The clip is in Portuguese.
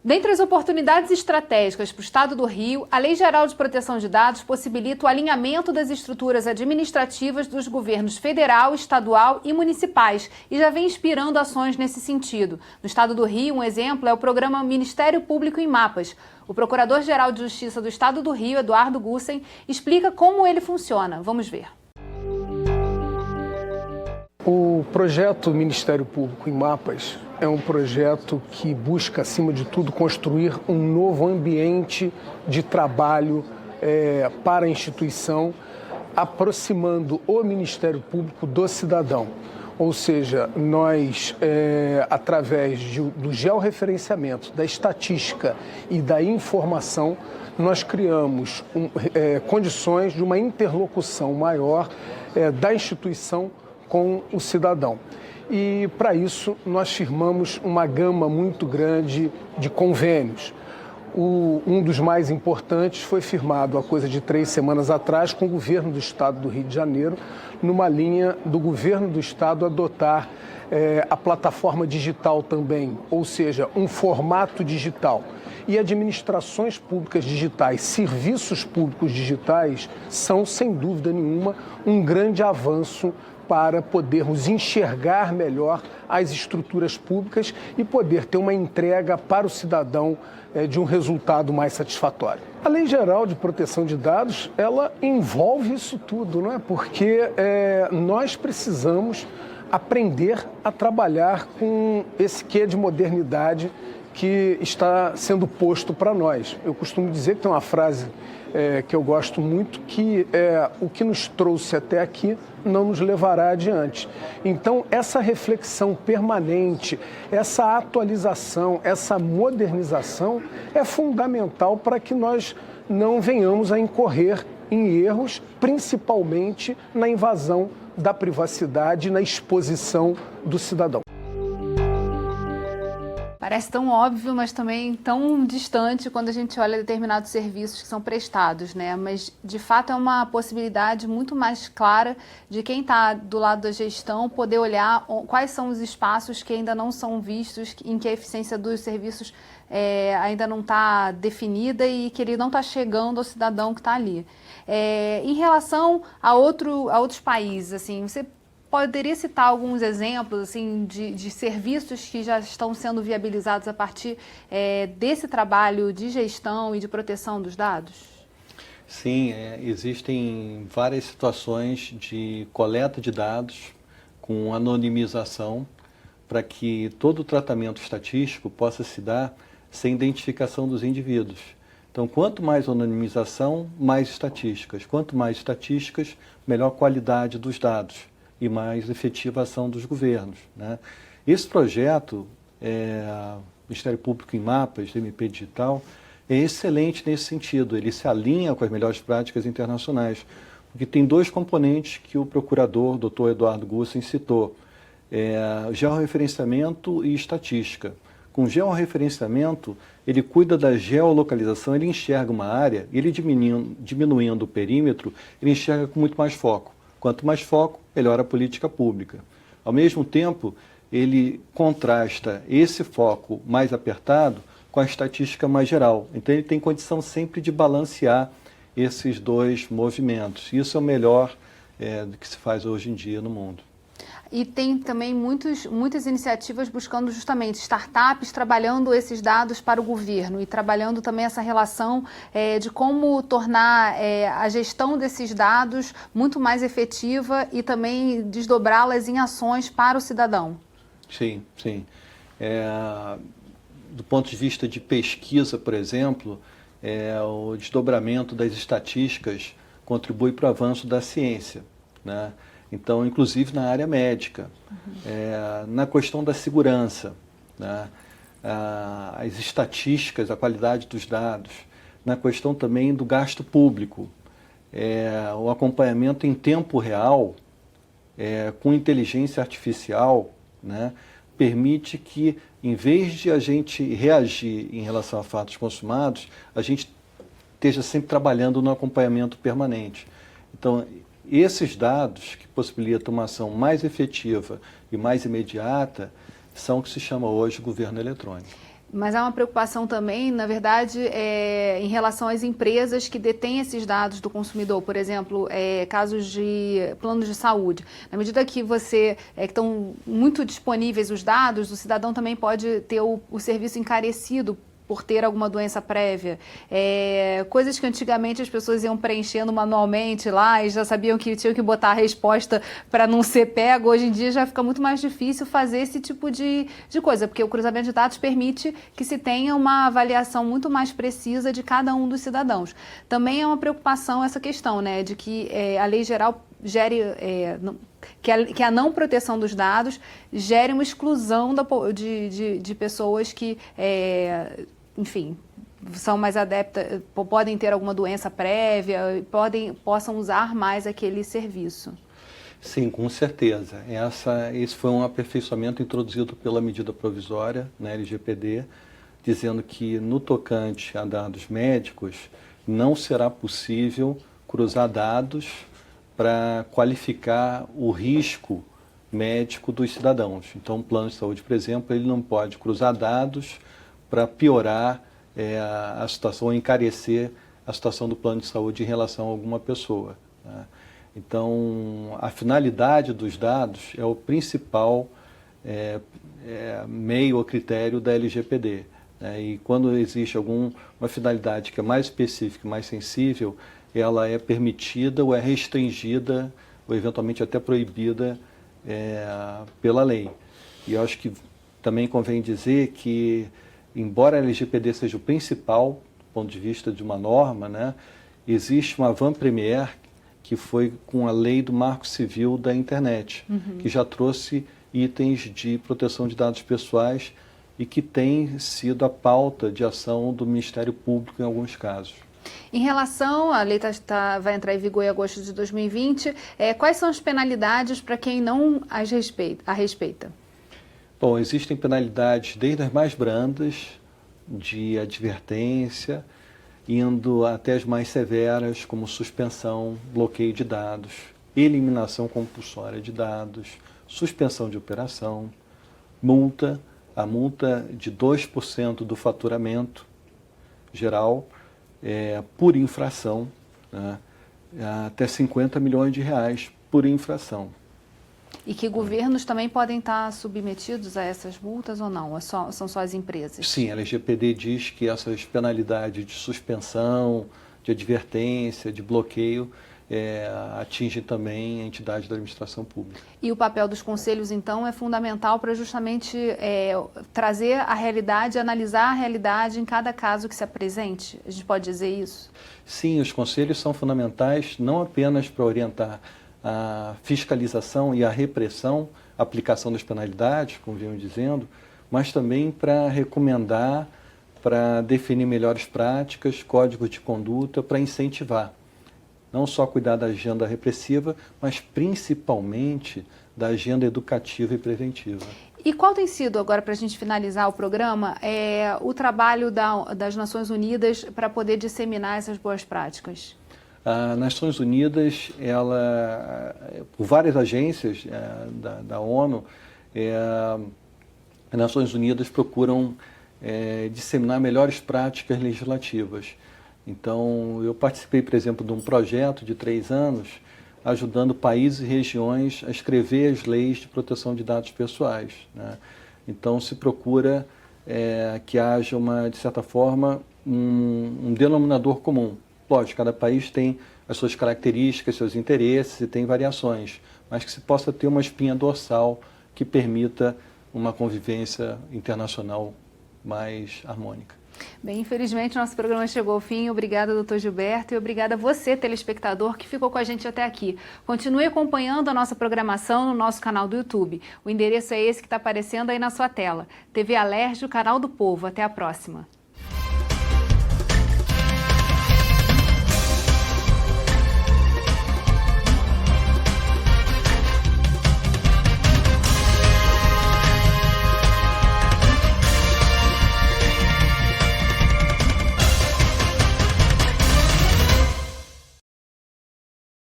Dentre as oportunidades estratégicas para o Estado do Rio, a Lei Geral de Proteção de Dados possibilita o alinhamento das estruturas administrativas dos governos federal, estadual e municipais e já vem inspirando ações nesse sentido. No Estado do Rio, um exemplo é o programa Ministério Público em Mapas. O Procurador-Geral de Justiça do Estado do Rio, Eduardo Gussen, explica como ele funciona. Vamos ver. O projeto Ministério Público em Mapas é um projeto que busca, acima de tudo, construir um novo ambiente de trabalho para a instituição, aproximando o Ministério Público do cidadão. Ou seja, nós, através do georreferenciamento, da estatística e da informação, nós criamos condições de uma interlocução maior da instituição com o cidadão. E, para isso, nós firmamos uma gama muito grande de convênios. Um dos mais importantes foi firmado há coisa de 3 semanas atrás com o governo do Estado do Rio de Janeiro, numa linha do governo do Estado adotar a plataforma digital também, ou seja, um formato digital. E administrações públicas digitais, serviços públicos digitais, são, sem dúvida nenhuma, um grande avanço para podermos enxergar melhor as estruturas públicas e poder ter uma entrega para o cidadão de um resultado mais satisfatório. A Lei Geral de Proteção de Dados, ela envolve isso tudo, não é? Porque nós precisamos aprender a trabalhar com esse quê de modernidade que está sendo posto para nós. Eu costumo dizer que tem uma frase que eu gosto muito, que o que nos trouxe até aqui não nos levará adiante. Então, essa reflexão permanente, essa atualização, essa modernização é fundamental para que nós não venhamos a incorrer em erros, principalmente na invasão da privacidade e na exposição do cidadão. Parece tão óbvio, mas também tão distante quando a gente olha determinados serviços que são prestados, né? Mas, de fato, é uma possibilidade muito mais clara de quem está do lado da gestão poder olhar quais são os espaços que ainda não são vistos, em que a eficiência dos serviços ainda não está definida e que ele não está chegando ao cidadão que está ali. Em relação a outros países, assim, você poderia citar alguns exemplos assim, de serviços que já estão sendo viabilizados a partir desse trabalho de gestão e de proteção dos dados? Sim, existem várias situações de coleta de dados com anonimização para que todo o tratamento estatístico possa se dar sem identificação dos indivíduos. Então, quanto mais anonimização, mais estatísticas. Quanto mais estatísticas, melhor qualidade dos dados e mais efetiva ação dos governos, né? Esse projeto, Ministério Público em Mapas, MP Digital, é excelente nesse sentido. Ele se alinha com as melhores práticas internacionais, porque tem 2 componentes que o procurador, Dr. Eduardo Gussen, citou, georreferenciamento e estatística. Com georreferenciamento, ele cuida da geolocalização, ele enxerga uma área, ele diminuindo o perímetro, ele enxerga com muito mais foco. Quanto mais foco, melhor a política pública. Ao mesmo tempo, ele contrasta esse foco mais apertado com a estatística mais geral. Então, ele tem condição sempre de balancear esses 2 movimentos. Isso é o melhor do que se faz hoje em dia no mundo. E tem também muitas iniciativas buscando justamente startups trabalhando esses dados para o governo e trabalhando também essa relação de como tornar a gestão desses dados muito mais efetiva e também desdobrá-las em ações para o cidadão. Sim, sim. Do ponto de vista de pesquisa, por exemplo, o desdobramento das estatísticas contribui para o avanço da ciência, né? Então, inclusive na área médica, na questão da segurança, né? As estatísticas, a qualidade dos dados, na questão também do gasto público, o acompanhamento em tempo real, com inteligência artificial, né? Permite que, em vez de a gente reagir em relação a fatos consumados, a gente esteja sempre trabalhando no acompanhamento permanente. Então, esses dados que possibilitam uma ação mais efetiva e mais imediata são o que se chama hoje governo eletrônico. Mas há uma preocupação também, na verdade, em relação às empresas que detêm esses dados do consumidor. Por exemplo, casos de planos de saúde. Na medida que que estão muito disponíveis os dados, o cidadão também pode ter o serviço encarecido por ter alguma doença prévia. Coisas que antigamente as pessoas iam preenchendo manualmente lá e já sabiam que tinham que botar a resposta para não ser pego. Hoje em dia já fica muito mais difícil fazer esse tipo de coisa, porque o cruzamento de dados permite que se tenha uma avaliação muito mais precisa de cada um dos cidadãos. Também é uma preocupação essa questão, né, de que a lei geral gere... que a não proteção dos dados gere uma exclusão de pessoas que, enfim, são mais adeptas, podem ter alguma doença prévia, possam usar mais aquele serviço. Sim, com certeza. Esse foi um aperfeiçoamento introduzido pela medida provisória, na LGPD, dizendo que no tocante a dados médicos não será possível cruzar dados para qualificar o risco médico dos cidadãos. Então, o plano de saúde, por exemplo, ele não pode cruzar dados para piorar a situação, ou encarecer a situação do plano de saúde em relação a alguma pessoa, né? Então, a finalidade dos dados é o principal meio ou critério da LGPD, né? E quando existe alguma finalidade que é mais específica, mais sensível, ela é permitida ou é restringida ou eventualmente até proibida pela lei. E eu acho que também convém dizer que, embora a LGPD seja o principal do ponto de vista de uma norma, né, existe uma avant-première que foi com a lei do Marco Civil da Internet, que já trouxe itens de proteção de dados pessoais e que tem sido a pauta de ação do Ministério Público em alguns casos. Em relação, a lei vai entrar em vigor em agosto de 2020, quais são as penalidades para quem não a respeita? Bom, existem penalidades desde as mais brandas, de advertência, indo até as mais severas, como suspensão, bloqueio de dados, eliminação compulsória de dados, suspensão de operação, multa, a multa de 2% do faturamento geral, por infração, né, até 50 milhões de reais por infração. E que governos também podem estar submetidos a essas multas ou não? São só as empresas? Sim, a LGPD diz que essas penalidades de suspensão, de advertência, de bloqueio, atingem também a entidade da administração pública. E o papel dos conselhos, então, é fundamental para justamente trazer a realidade, analisar a realidade em cada caso que se apresente? A gente pode dizer isso? Sim, os conselhos são fundamentais não apenas para orientar a fiscalização e a repressão, a aplicação das penalidades, como vinham dizendo, mas também para recomendar, para definir melhores práticas, códigos de conduta, para incentivar. Não só cuidar da agenda repressiva, mas principalmente da agenda educativa e preventiva. E qual tem sido, agora para a gente finalizar o programa, o trabalho das Nações Unidas para poder disseminar essas boas práticas? As Nações Unidas, por várias agências da ONU, as Nações Unidas procuram disseminar melhores práticas legislativas. Então, eu participei, por exemplo, de um projeto de 3 anos, ajudando países e regiões a escrever as leis de proteção de dados pessoais, né? Então, se procura que haja, de certa forma, um denominador comum. Lógico, cada país tem as suas características, seus interesses e tem variações, mas que se possa ter uma espinha dorsal que permita uma convivência internacional mais harmônica. Bem, infelizmente nosso programa chegou ao fim. Obrigada, doutor Gilberto, e obrigada a você, telespectador, que ficou com a gente até aqui. Continue acompanhando a nossa programação no nosso canal do YouTube. O endereço é esse que está aparecendo aí na sua tela. TV Alerj, o canal do povo. Até a próxima.